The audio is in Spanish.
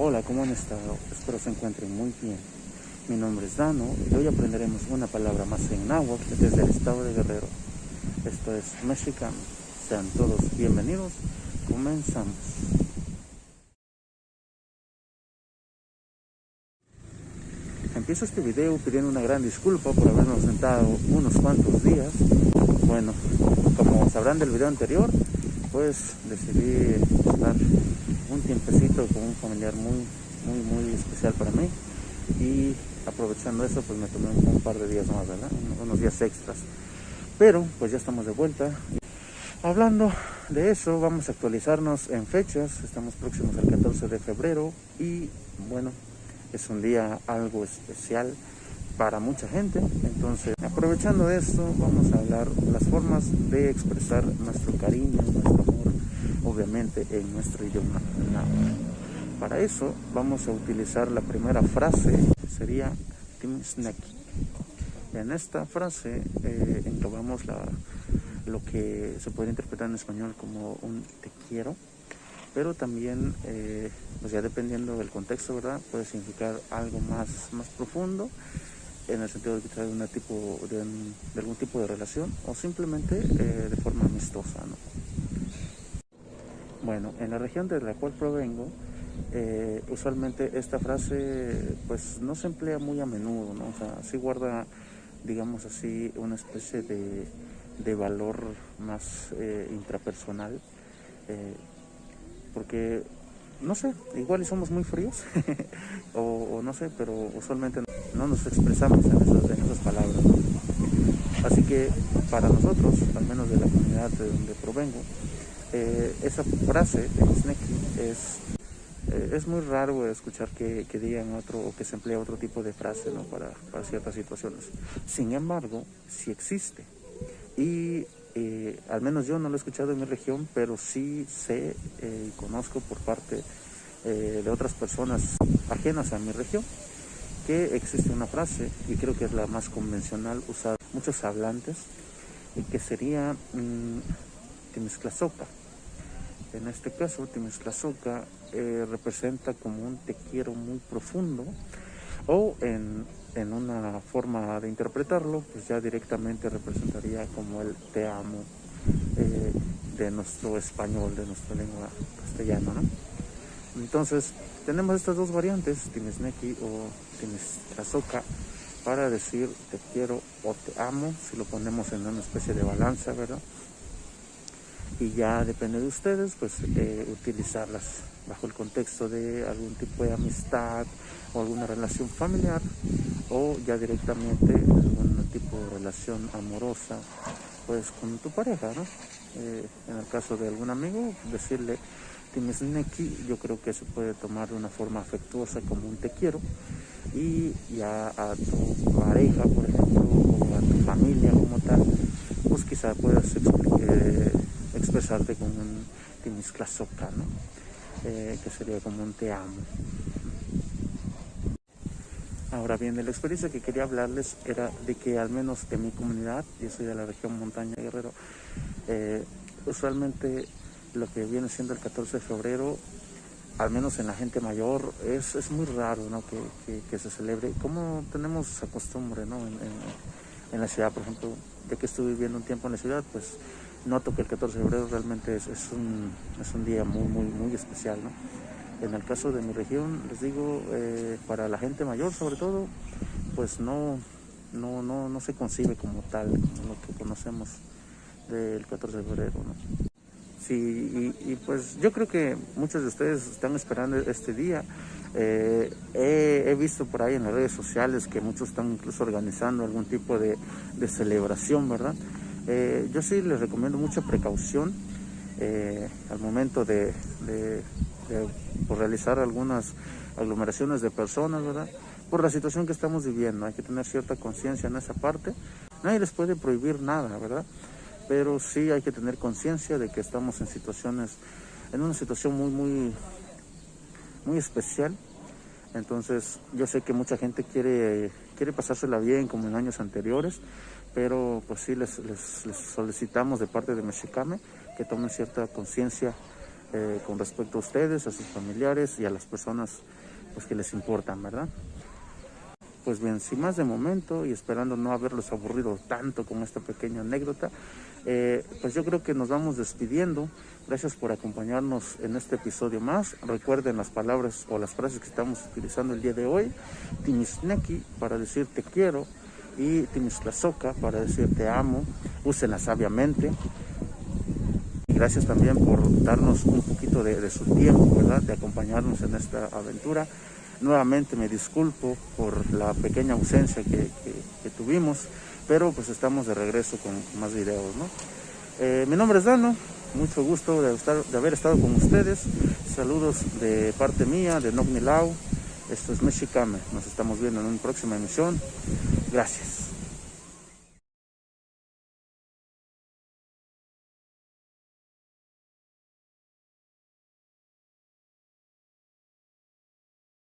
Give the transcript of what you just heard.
Hola, ¿cómo han estado? Espero se encuentren muy bien. Mi nombre es Dano y hoy aprenderemos una palabra más en náhuatl desde el estado de Guerrero. Esto es mexicano. Sean todos bienvenidos. Comenzamos. Empiezo este video pidiendo una gran disculpa por habernos sentado unos cuantos días. Bueno, como sabrán del video anterior, pues decidí estar un tiempecito con un familiar muy especial para mí, y aprovechando eso pues me tomé un par de días más, ¿verdad? Unos días extras, pero pues ya estamos de vuelta. Hablando de eso, vamos a actualizarnos en fechas. Estamos próximos al 14 de febrero y bueno, es un día algo especial para mucha gente. Entonces, aprovechando esto, vamos a hablar las formas de expresar nuestro cariño, nuestro amor, obviamente en nuestro idioma náhuatl. Para eso vamos a utilizar la primera frase, que sería Timisneki. En esta frase englobamos lo que se puede interpretar en español como un te quiero, pero también, pues ya dependiendo del contexto, ¿verdad? Puede significar algo más profundo, en el sentido de que trae de algún tipo de relación, o simplemente de forma amistosa, ¿no? Bueno, en la región de la cual provengo, usualmente esta frase pues no se emplea muy a menudo, ¿no? O sea, sí guarda, digamos así, una especie de valor más intrapersonal, porque no sé, igual y somos muy fríos o no sé, pero usualmente no nos expresamos en esas palabras, ¿no? Así que para nosotros, al menos de la comunidad de donde provengo, esa frase de Sneki es muy raro escuchar que digan otro, o que se emplea otro tipo de frase, ¿no? Para ciertas situaciones. Sin embargo, sí existe. Y al menos yo no lo he escuchado en mi región, pero sí sé y conozco por parte de otras personas ajenas a mi región, que existe una frase, y creo que es la más convencional usada por muchos hablantes, y que sería Timisclazoca. En este caso, Timisclazoca representa como un te quiero muy profundo, o en una forma de interpretarlo, pues ya directamente representaría como el te amo de nuestro español, de nuestra lengua castellana, ¿no? Entonces, tenemos estas dos variantes, Timisneki o Timisclazoca, para decir te quiero o te amo, si lo ponemos en una especie de balanza, ¿verdad? Y ya depende de ustedes, pues utilizarlas bajo el contexto de algún tipo de amistad o alguna relación familiar, o ya directamente algún tipo de relación amorosa, pues con tu pareja, ¿no? En el caso de algún amigo, decirle Timisneki, yo creo que se puede tomar de una forma afectuosa como un te quiero, y ya a tu pareja, por ejemplo, o a tu familia como tal, pues quizá puedas expresarte con un Timisclazoca, ¿no? Que sería como un te amo. Ahora bien, de la experiencia que quería hablarles era de que al menos en mi comunidad, yo soy de la región Montaña Guerrero, usualmente lo que viene siendo el 14 de febrero, al menos en la gente mayor, es muy raro, ¿no? Que se celebre, como tenemos esa costumbre, ¿no? En la ciudad, por ejemplo, ya que estuve viviendo un tiempo en la ciudad, pues noto que el 14 de febrero realmente es un día muy especial, ¿no? En el caso de mi región, les digo, para la gente mayor sobre todo, pues no se concibe como tal, como lo que conocemos del 14 de febrero, ¿no? Sí, y pues yo creo que muchos de ustedes están esperando este día. He visto por ahí en las redes sociales que muchos están incluso organizando algún tipo de celebración, ¿verdad? Yo sí les recomiendo mucha precaución al momento de por realizar algunas aglomeraciones de personas, ¿verdad? Por la situación que estamos viviendo, hay que tener cierta conciencia en esa parte. Nadie les puede prohibir nada, ¿verdad? Pero sí hay que tener conciencia de que estamos en una situación muy especial. Entonces, yo sé que mucha gente quiere pasársela bien como en años anteriores, pero pues sí les solicitamos de parte de Mexicame que tomen cierta conciencia con respecto a ustedes, a sus familiares y a las personas pues, que les importan, ¿verdad? Pues bien, sin más de momento y esperando no haberlos aburrido tanto con esta pequeña anécdota, pues yo creo que nos vamos despidiendo. Gracias por acompañarnos en este episodio más. Recuerden las palabras o las frases que estamos utilizando el día de hoy. Timisneki para decir te quiero y Timisplazoka para decir te amo. Úsenla sabiamente. Y gracias también por darnos un poquito de su tiempo, ¿verdad? De acompañarnos en esta aventura. Nuevamente me disculpo por la pequeña ausencia que tuvimos, pero pues estamos de regreso con más videos, ¿no? Mi nombre es Dano, mucho gusto de haber estado con ustedes. Saludos de parte mía, de Nogni Lao. Esto es Mexicame. Nos estamos viendo en una próxima emisión. Gracias.